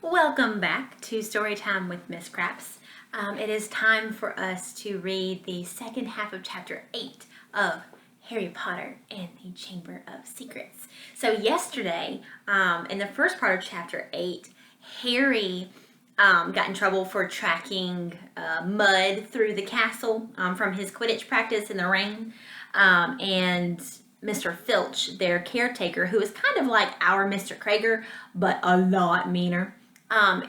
Welcome back to Storytime with Miss Craps. It is time for us to read the second half of chapter 8 of Harry Potter and the Chamber of Secrets. So yesterday, in the first part of chapter 8, Harry got in trouble for tracking mud through the castle from his Quidditch practice in the rain. And Mr. Filch, their caretaker, who is kind of like our Mr. Krager, but a lot meaner.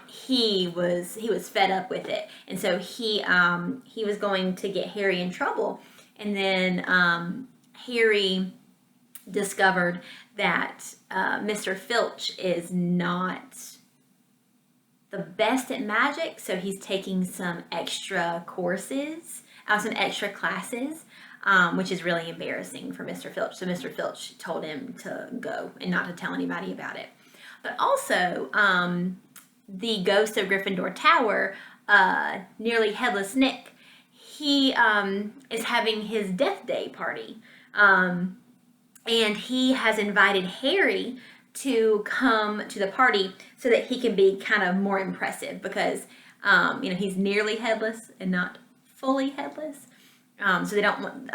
He was fed up with it, and so he was going to get Harry in trouble. And then Harry discovered that Mr. Filch is not the best at magic, so he's taking some extra courses, some extra classes, which is really embarrassing for Mr. Filch. So Mr. Filch told him to go and not to tell anybody about it. But also, the ghost of Gryffindor Tower, Nearly Headless Nick, he is having his death day party. And he has invited Harry to come to the party so that he can be kind of more impressive because, he's nearly headless and not fully headless. So they don't want,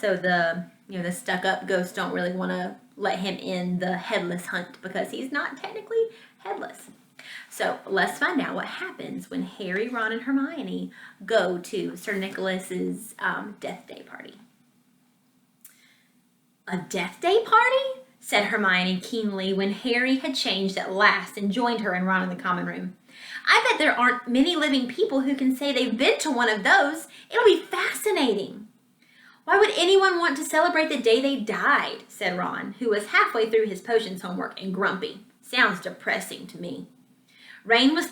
so the stuck-up ghosts don't really want to let him in the headless hunt because he's not technically headless. So let's find out what happens when Harry, Ron, and Hermione go to Sir Nicholas's death day party. A death day party? Said Hermione keenly when Harry had changed at last and joined her and Ron in the common room. I bet there aren't many living people who can say they've been to one of those. It'll be fascinating. Why would anyone want to celebrate the day they died? Said Ron, who was halfway through his potions homework and grumpy. Sounds depressing to me. Rain was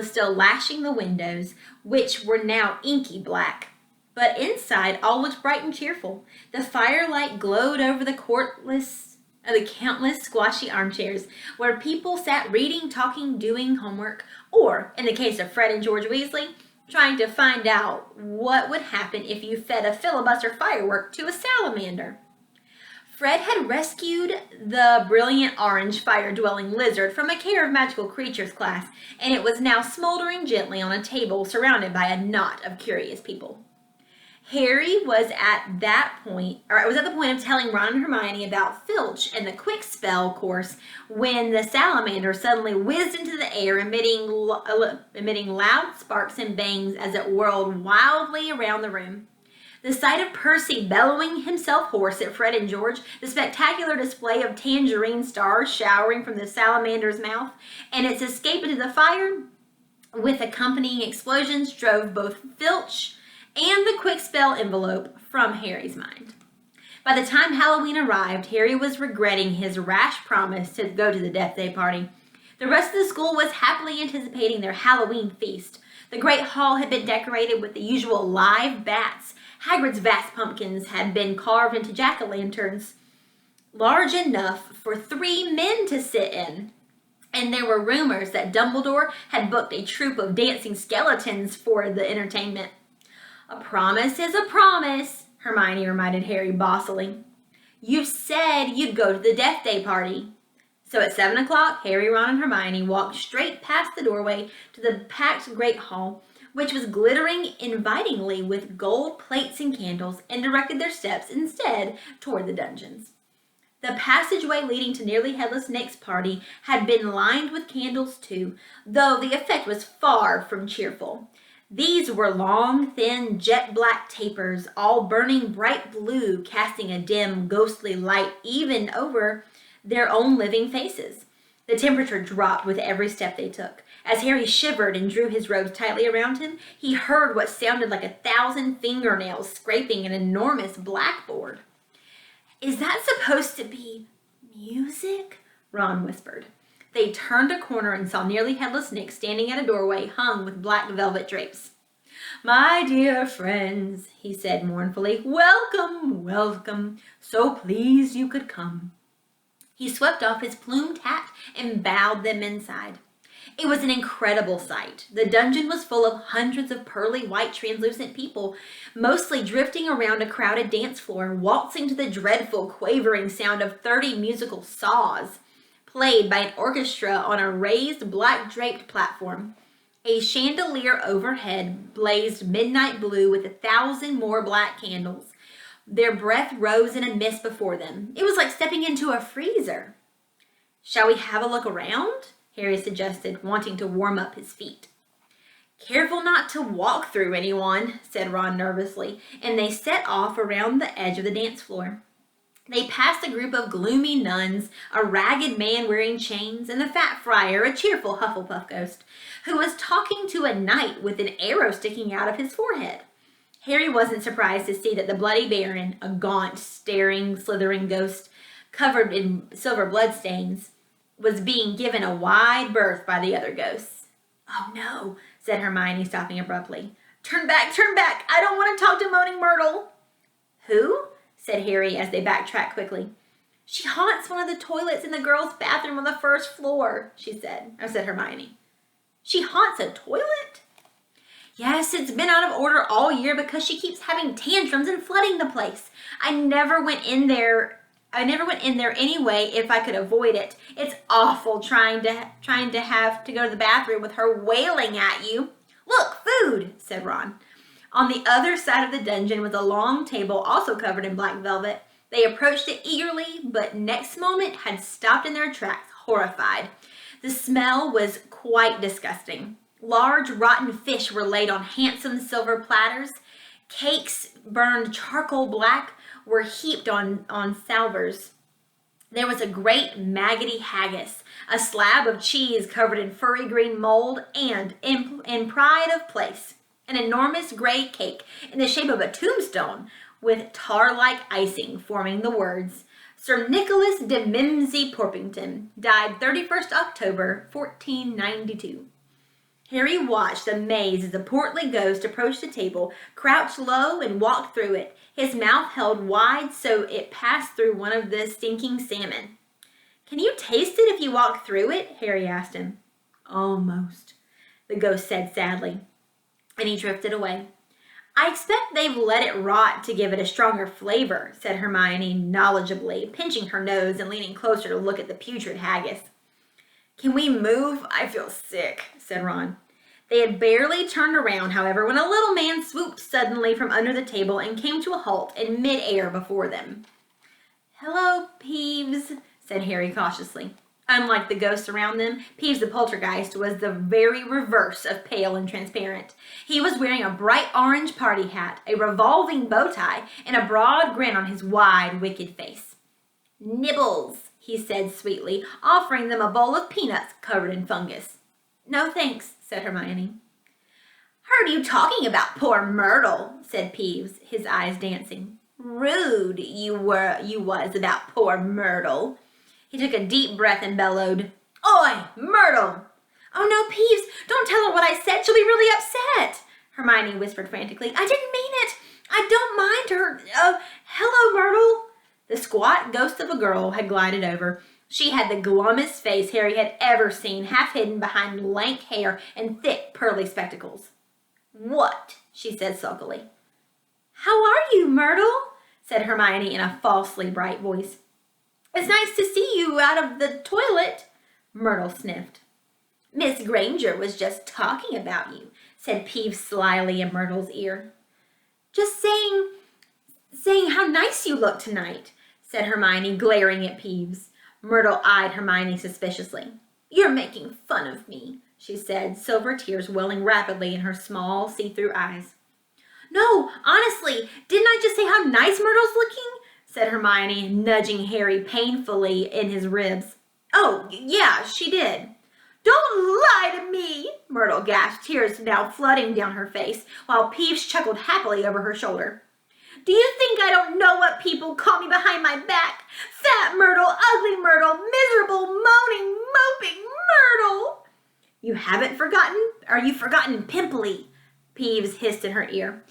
still lashing the windows, which were now inky black. But inside, all looked bright and cheerful. The firelight glowed over the countless squashy armchairs where people sat reading, talking, doing homework, or, in the case of Fred and George Weasley, trying to find out what would happen if you fed a filibuster firework to a salamander. Fred had rescued the brilliant orange fire-dwelling lizard from a Care of Magical Creatures class, and it was now smoldering gently on a table surrounded by a knot of curious people. Harry was at the point of telling Ron and Hermione about Filch and the Quick Spell course when the salamander suddenly whizzed into the air, emitting loud sparks and bangs as it whirled wildly around the room. The sight of Percy bellowing himself hoarse at Fred and George, the spectacular display of tangerine stars showering from the salamander's mouth, and its escape into the fire with accompanying explosions drove both Filch and the Quick Spell envelope from Harry's mind. By the time Halloween arrived, Harry was regretting his rash promise to go to the Death Day party. The rest of the school was happily anticipating their Halloween feast. The Great Hall had been decorated with the usual live bats. Hagrid's vast pumpkins had been carved into jack-o'-lanterns large enough for 3 men to sit in. And there were rumors that Dumbledore had booked a troupe of dancing skeletons for the entertainment. A promise is a promise, Hermione reminded Harry bossily. You said you'd go to the Death Day party. So at 7 o'clock, Harry, Ron, and Hermione walked straight past the doorway to the packed Great Hall, which was glittering invitingly with gold plates and candles, and directed their steps instead toward the dungeons. The passageway leading to Nearly Headless Nick's party had been lined with candles too, though the effect was far from cheerful. These were long, thin, jet-black tapers, all burning bright blue, casting a dim, ghostly light even over their own living faces. The temperature dropped with every step they took. As Harry shivered and drew his robes tightly around him, he heard what sounded like 1,000 fingernails scraping an enormous blackboard. Is that supposed to be music? Ron whispered. They turned a corner and saw Nearly Headless Nick standing at a doorway hung with black velvet drapes. My dear friends, he said mournfully, welcome, welcome. So pleased you could come. He swept off his plumed hat and bowed them inside. It was an incredible sight. The dungeon was full of hundreds of pearly white translucent people, mostly drifting around a crowded dance floor, waltzing to the dreadful quavering sound of 30 musical saws. played by an orchestra on a raised black-draped platform. A chandelier overhead blazed midnight blue with 1,000 more black candles. Their breath rose in a mist before them. It was like stepping into a freezer. "Shall we have a look around?" Harry suggested, wanting to warm up his feet. "Careful not to walk through anyone," said Ron nervously, and they set off around the edge of the dance floor. They passed a group of gloomy nuns, a ragged man wearing chains, and the fat friar, a cheerful Hufflepuff ghost, who was talking to a knight with an arrow sticking out of his forehead. Harry wasn't surprised to see that the Bloody Baron, a gaunt, staring, slithering ghost covered in silver bloodstains, was being given a wide berth by the other ghosts. "Oh no," said Hermione, stopping abruptly. Turn back, I don't want to talk to Moaning Myrtle." "Who?" said Harry as they backtracked quickly. "She haunts one of the toilets in the girls' bathroom on the first floor," said Hermione. "She haunts a toilet?" "Yes, it's been out of order all year because she keeps having tantrums and flooding the place. I never went in there anyway if I could avoid it. It's awful trying to have to go to the bathroom with her wailing at you." "Look, food," said Ron. On the other side of the dungeon was a long table also covered in black velvet. They approached it eagerly, but next moment had stopped in their tracks, horrified. The smell was quite disgusting. Large rotten fish were laid on handsome silver platters. Cakes burned charcoal black were heaped on salvers. There was a great maggoty haggis, a slab of cheese covered in furry green mold, and, in pride of place, an enormous gray cake in the shape of a tombstone with tar-like icing forming the words, "Sir Nicholas de Mimsy Porpington, died 31st October, 1492. Harry watched amazed as the portly ghost approached the table, crouched low, and walked through it, his mouth held wide so it passed through one of the stinking salmon. "Can you taste it if you walk through it?" Harry asked him. "Almost," the ghost said sadly, and he drifted away. "I expect they've let it rot to give it a stronger flavor," said Hermione knowledgeably, pinching her nose and leaning closer to look at the putrid haggis. "Can we move? I feel sick," said Ron. They had barely turned around, however, when a little man swooped suddenly from under the table and came to a halt in mid-air before them. "Hello, Peeves," said Harry cautiously. Unlike the ghosts around them, Peeves the poltergeist was the very reverse of pale and transparent. He was wearing a bright orange party hat, a revolving bow tie, and a broad grin on his wide, wicked face. "Nibbles," he said sweetly, offering them a bowl of peanuts covered in fungus. "No thanks," said Hermione. "Heard you talking about poor Myrtle," said Peeves, his eyes dancing. "Rude you was about poor Myrtle." He took a deep breath and bellowed, "Oi, Myrtle!" "Oh no, Peeves, don't tell her what I said. She'll be really upset," Hermione whispered frantically. "I didn't mean it. I don't mind her. Hello, Myrtle." The squat ghost of a girl had glided over. She had the glummest face Harry had ever seen, half hidden behind lank hair and thick, pearly spectacles. "What?" she said sulkily. "How are you, Myrtle?" said Hermione in a falsely bright voice. "It's nice to see you out of the toilet," Myrtle sniffed. "Miss Granger was just talking about you," said Peeves slyly in Myrtle's ear. "Just saying how nice you look tonight," said Hermione, glaring at Peeves. Myrtle eyed Hermione suspiciously. "You're making fun of me," she said, silver tears welling rapidly in her small, see-through eyes. "No, honestly, didn't I just say how nice Myrtle's looking?" said Hermione, nudging Harry painfully in his ribs. "Oh, yeah, she did." "Don't lie to me," Myrtle gasped, tears now flooding down her face, while Peeves chuckled happily over her shoulder. "Do you think I don't know what people call me behind my back? Fat Myrtle, ugly Myrtle, miserable, moaning, moping Myrtle." "You haven't forgotten? Or you've forgotten pimply?" Peeves hissed in her ear.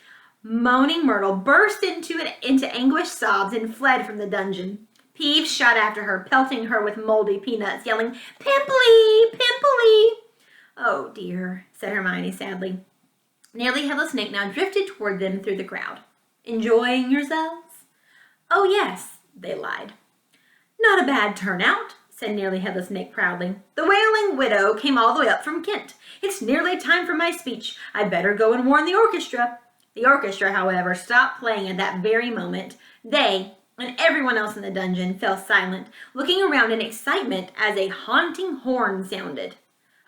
Moaning Myrtle burst into anguished sobs and fled from the dungeon. Peeves shot after her, pelting her with moldy peanuts, yelling, "Pimply! Pimply!" "Oh dear," said Hermione sadly. Nearly Headless Nick now drifted toward them through the crowd. "Enjoying yourselves?" "Oh yes," they lied. "Not a bad turnout," said Nearly Headless Nick proudly. The Wailing Widow came all the way up from Kent. It's nearly time for my speech. I'd better go and warn the orchestra. The orchestra, however, stopped playing at that very moment. They, and everyone else in the dungeon, fell silent, looking around in excitement as a haunting horn sounded.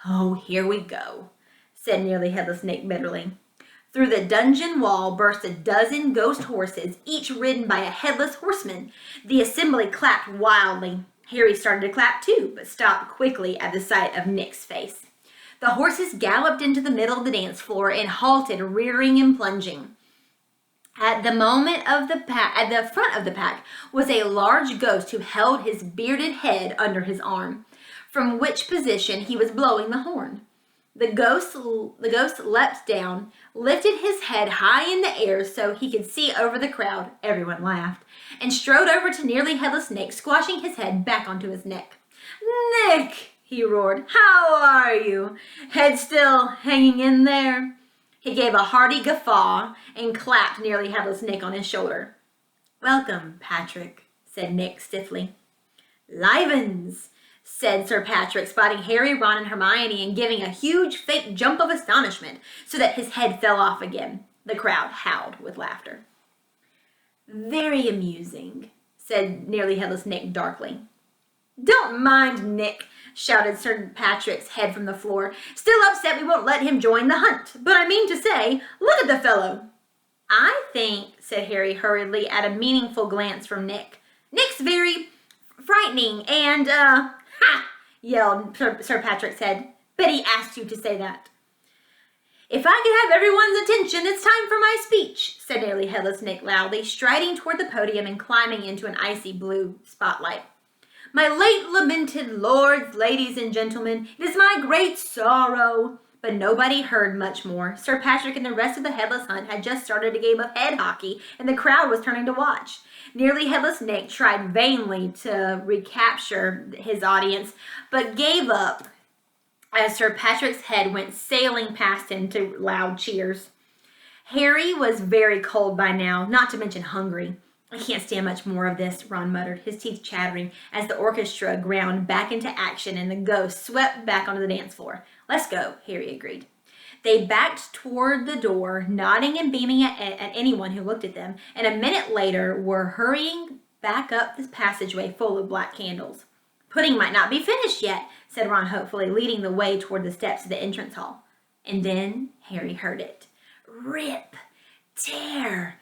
Oh, here we go, said Nearly Headless Nick bitterly. Through the dungeon wall burst a dozen ghost horses, each ridden by a headless horseman. The assembly clapped wildly. Harry started to clap too, but stopped quickly at the sight of Nick's face. The horses galloped into the middle of the dance floor and halted, rearing and plunging. At the front of the pack was a large ghost who held his bearded head under his arm, from which position he was blowing the horn. The ghost leapt down, lifted his head high in the air so he could see over the crowd, everyone laughed, and strode over to Nearly Headless Nick, squashing his head back onto his neck. Nick, he roared, how are you? Head still hanging in there? He gave a hearty guffaw and clapped Nearly Headless Nick on his shoulder. Welcome, Patrick, said Nick stiffly. Livens, said Sir Patrick, spotting Harry, Ron, and Hermione and giving a huge fake jump of astonishment so that his head fell off again. The crowd howled with laughter. Very amusing, said Nearly Headless Nick darkly. Don't mind Nick, shouted Sir Patrick's head from the floor. Still upset we won't let him join the hunt. But I mean to say, look at the fellow. I think, said Harry hurriedly at a meaningful glance from Nick. Nick's very frightening and, ha! Yelled Sir Patrick's head. Betty asked you to say that. If I could have everyone's attention, it's time for my speech, said Nearly Headless Nick loudly, striding toward the podium and climbing into an icy blue spotlight. My late lamented lords, ladies, and gentlemen, it is my great sorrow. But nobody heard much more. Sir Patrick and the rest of the Headless Hunt had just started a game of head hockey, and the crowd was turning to watch. Nearly Headless Nick tried vainly to recapture his audience, but gave up as Sir Patrick's head went sailing past him to loud cheers. Harry was very cold by now, not to mention hungry. I can't stand much more of this, Ron muttered, his teeth chattering as the orchestra ground back into action and the ghost swept back onto the dance floor. Let's go, Harry agreed. They backed toward the door, nodding and beaming at anyone who looked at them, and a minute later were hurrying back up the passageway full of black candles. Pudding might not be finished yet, said Ron hopefully, leading the way toward the steps of the entrance hall. And then Harry heard it. Rip, tear,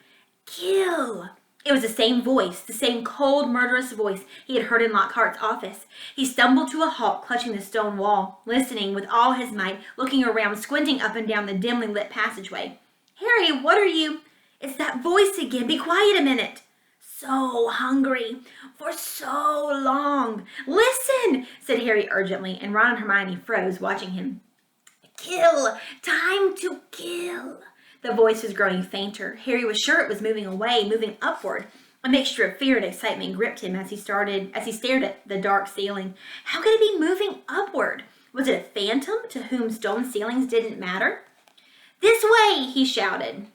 kill. It was the same voice, the same cold, murderous voice he had heard in Lockhart's office. He stumbled to a halt, clutching the stone wall, listening with all his might, looking around, squinting up and down the dimly lit passageway. Harry, what are you? It's that voice again. Be quiet a minute. So hungry. For so long. Listen, said Harry urgently, and Ron and Hermione froze, watching him. Kill. Time to kill. The voice was growing fainter. Harry was sure it was moving away, moving upward. A mixture of fear and excitement gripped him as he stared at the dark ceiling. How could it be moving upward? Was it a phantom to whom stone ceilings didn't matter? This way, he shouted.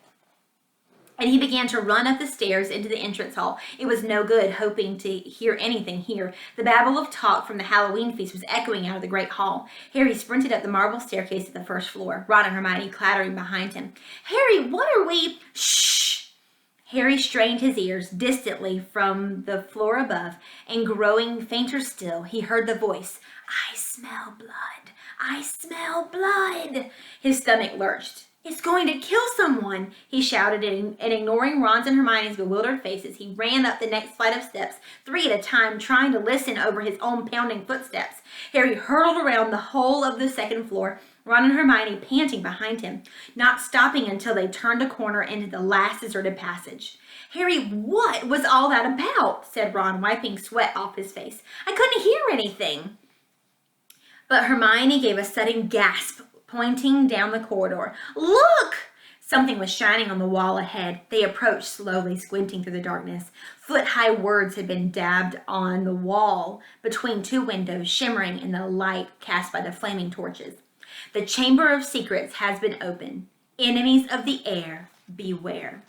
And he began to run up the stairs into the entrance hall. It was no good hoping to hear anything here. The babble of talk from the Halloween feast was echoing out of the great hall. Harry sprinted up the marble staircase to the first floor, Ron and Hermione clattering behind him. Harry, what are we? Shh! Harry strained his ears distantly from the floor above, and growing fainter still, he heard the voice. I smell blood. I smell blood. His stomach lurched. It's going to kill someone, he shouted, and ignoring Ron's and Hermione's bewildered faces, he ran up the next flight of steps, 3 at a time, trying to listen over his own pounding footsteps. Harry hurtled around the whole of the second floor, Ron and Hermione panting behind him, not stopping until they turned a corner into the last deserted passage. Harry, what was all that about? Said Ron, wiping sweat off his face. I couldn't hear anything. But Hermione gave a sudden gasp, pointing down the corridor. Look! Something was shining on the wall ahead. They approached slowly, squinting through the darkness. Foot-high words had been dabbed on the wall between 2 windows, shimmering in the light cast by the flaming torches. The Chamber of Secrets has been opened. Enemies of the air, beware.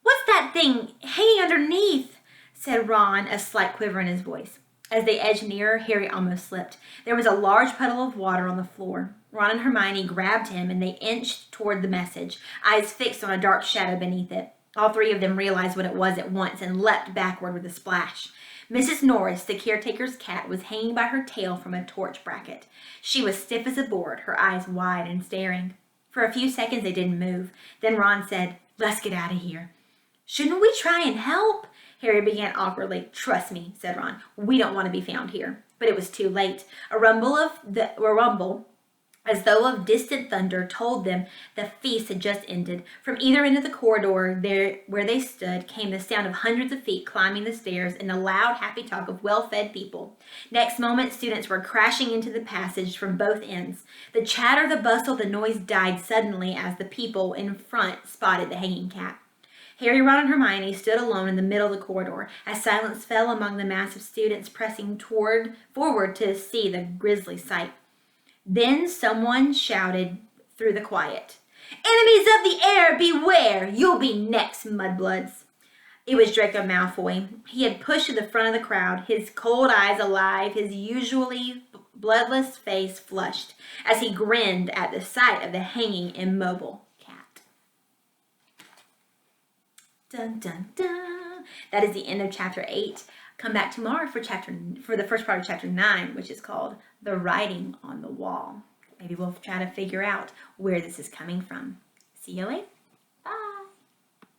What's that thing hanging underneath? Said Ron, a slight quiver in his voice. As they edged nearer, Harry almost slipped. There was a large puddle of water on the floor. Ron and Hermione grabbed him and they inched toward the message, eyes fixed on a dark shadow beneath it. All three of them realized what it was at once and leapt backward with a splash. Mrs. Norris, the caretaker's cat, was hanging by her tail from a torch bracket. She was stiff as a board, her eyes wide and staring. For a few seconds they didn't move. Then Ron said, "Let's get out of here." "Shouldn't we try and help?" Harry began awkwardly. "Trust me," said Ron. "We don't want to be found here." But it was too late. A rumble as though of distant thunder told them the feast had just ended. From either end of the corridor where they stood came the sound of hundreds of feet climbing the stairs and the loud, happy talk of well-fed people. Next moment, students were crashing into the passage from both ends. The chatter, the bustle, the noise died suddenly as the people in front spotted the hanging cat. Harry, Ron, and Hermione stood alone in the middle of the corridor as silence fell among the mass of students pressing forward to see the grisly sight. Then someone shouted through the quiet, "Enemies of the air, beware! You'll be next, mudbloods." It was Draco Malfoy. He had pushed to the front of the crowd, his cold eyes alive, his usually bloodless face flushed, as he grinned at the sight of the hanging, immobile cat. Dun, dun, dun. That is the end of chapter 8. Come back tomorrow for the first part of chapter 9, which is called The Writing on the Wall. Maybe we'll try to figure out where this is coming from. See you later.